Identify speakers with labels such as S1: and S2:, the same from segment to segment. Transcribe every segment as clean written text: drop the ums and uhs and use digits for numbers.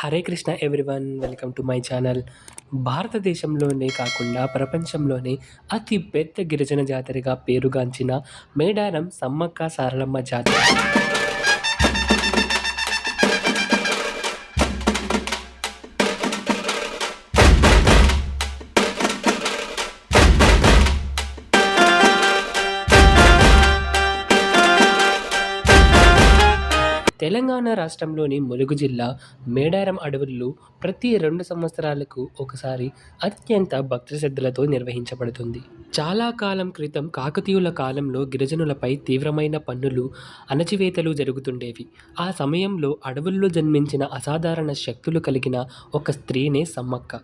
S1: Hare Krishna everyone, welcome to my channel. భారతదేశంలోనే కాకుండా ప్రపంచంలోనే అతి పెద్ద గిరిజన జాతరగా పేరుగాంచిన మేడారం సమ్మక్క సారలమ్మ జాతర తెలంగాణ రాష్ట్రంలోని ములుగు జిల్లా మేడారం అడవుల్లో ప్రతి 2 సంవత్సరాలకు ఒకసారి అత్యంత భక్తి శ్రద్ధలతో నిర్వహించబడుతుంది. చాలా కాలం క్రితం కాకతీయుల కాలంలో గిరిజనులపై తీవ్రమైన పన్నులు, అణచివేతలు జరుగుతుండేవి. ఆ సమయంలో అడవుల్లో జన్మించిన అసాధారణ శక్తులు కలిగిన ఒక స్త్రీనే సమ్మక్క.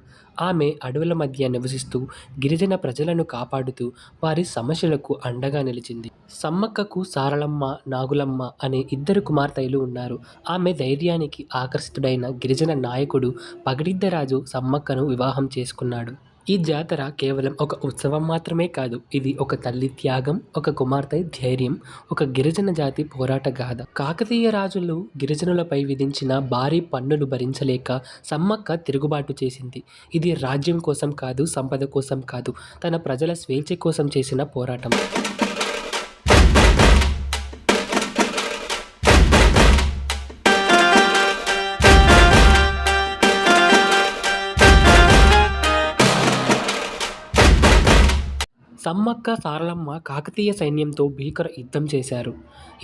S1: ఆమె అడవుల మధ్య నివసిస్తూ గిరిజన ప్రజలను కాపాడుతూ వారి సమస్యలకు అండగా నిలిచింది. సమ్మక్కకు సారలమ్మ, నాగులమ్మ అనే 2 కుమార్తెలు ఉన్నారు. ఆమె ధైర్యానికి ఆకర్షితుడైన గిరిజన నాయకుడు పగడిద్దరాజు సమ్మక్కను వివాహం చేసుకున్నాడు. ఈ జాతర కేవలం ఒక ఉత్సవం మాత్రమే కాదు, ఇది ఒక తల్లి త్యాగం, ఒక కుమార్తె ధైర్యం, ఒక గిరిజన జాతి పోరాట గాథ. కాకతీయ రాజులు గిరిజనులపై విధించిన భారీ పన్నులు భరించలేక సమ్మక్క తిరుగుబాటు చేసింది. ఇది రాజ్యం కోసం కాదు, సంపద కోసం కాదు, తన ప్రజల స్వేచ్ఛ కోసం చేసిన పోరాటం. సమ్మక్క సారలమ్మ కాకతీయ సైన్యంతో భీకర యుద్ధం చేశారు.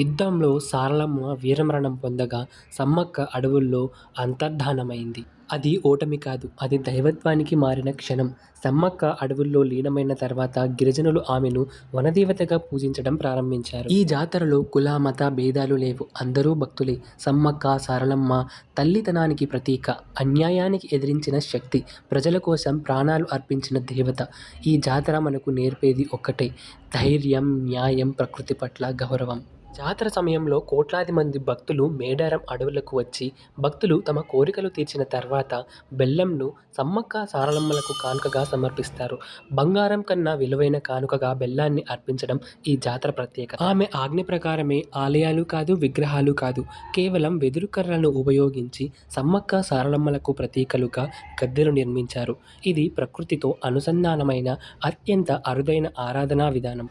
S1: యుద్ధంలో సారలమ్మ వీరమరణం పొందగా సమ్మక్క అడవుల్లో అంతర్ధానమైంది. అది ఓటమి కాదు, అది దైవత్వానికి మారిన క్షణం. సమ్మక్క అడవుల్లో లీనమైన తర్వాత గిరిజనులు ఆమెను వనదేవతగా పూజించడం ప్రారంభించారు. ఈ జాతరలో కుల మత భేదాలు లేవు, అందరూ భక్తులే. సమ్మక్క సారలమ్మ తల్లితనానికి ప్రతీక, అన్యాయానికి ఎదిరించిన శక్తి, ప్రజల కోసం ప్రాణాలు అర్పించిన దేవత. ఈ జాతర మనకు నేర్పేది ఒక్కటే: ధైర్యం, న్యాయం, ప్రకృతి పట్ల గౌరవం. జాతర సమయంలో కోట్లాది మంది భక్తులు మేడారం అడవులకు వచ్చి భక్తులు తమ కోరికలు తీర్చిన తర్వాత బెల్లంను సమ్మక్క సారలమ్మలకు కానుకగా సమర్పిస్తారు. బంగారం కన్నా విలువైన కానుకగా బెల్లాన్ని అర్పించడం ఈ జాతర ప్రత్యేకత. ఆమె ఆజ్ఞ ప్రకారమే ఆలయాలు కాదు, విగ్రహాలు కాదు, కేవలం వెదురు కర్రలను ఉపయోగించి సమ్మక్క సారలమ్మలకు ప్రతీకలుగా గద్దెలు నిర్మించారు. ఇది ప్రకృతితో అనుసంధానమైన అత్యంత అరుదైన ఆరాధనా విధానం.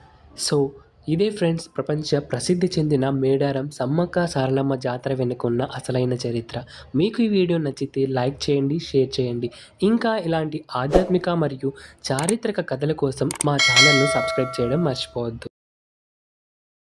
S1: సో ఇదే ఫ్రెండ్స్, ప్రపంచ ప్రసిద్ధి చెందిన మేడారం సమ్మక్క సారలమ్మ జాతర వెనుకున్న అసలైన చరిత్ర. మీకు ఈ వీడియో నచ్చితే లైక్ చేయండి, షేర్ చేయండి. ఇంకా ఇలాంటి ఆధ్యాత్మిక మరియు చారిత్రక కథల కోసం మా ఛానల్ను సబ్స్క్రైబ్ చేయడం మర్చిపోవద్దు.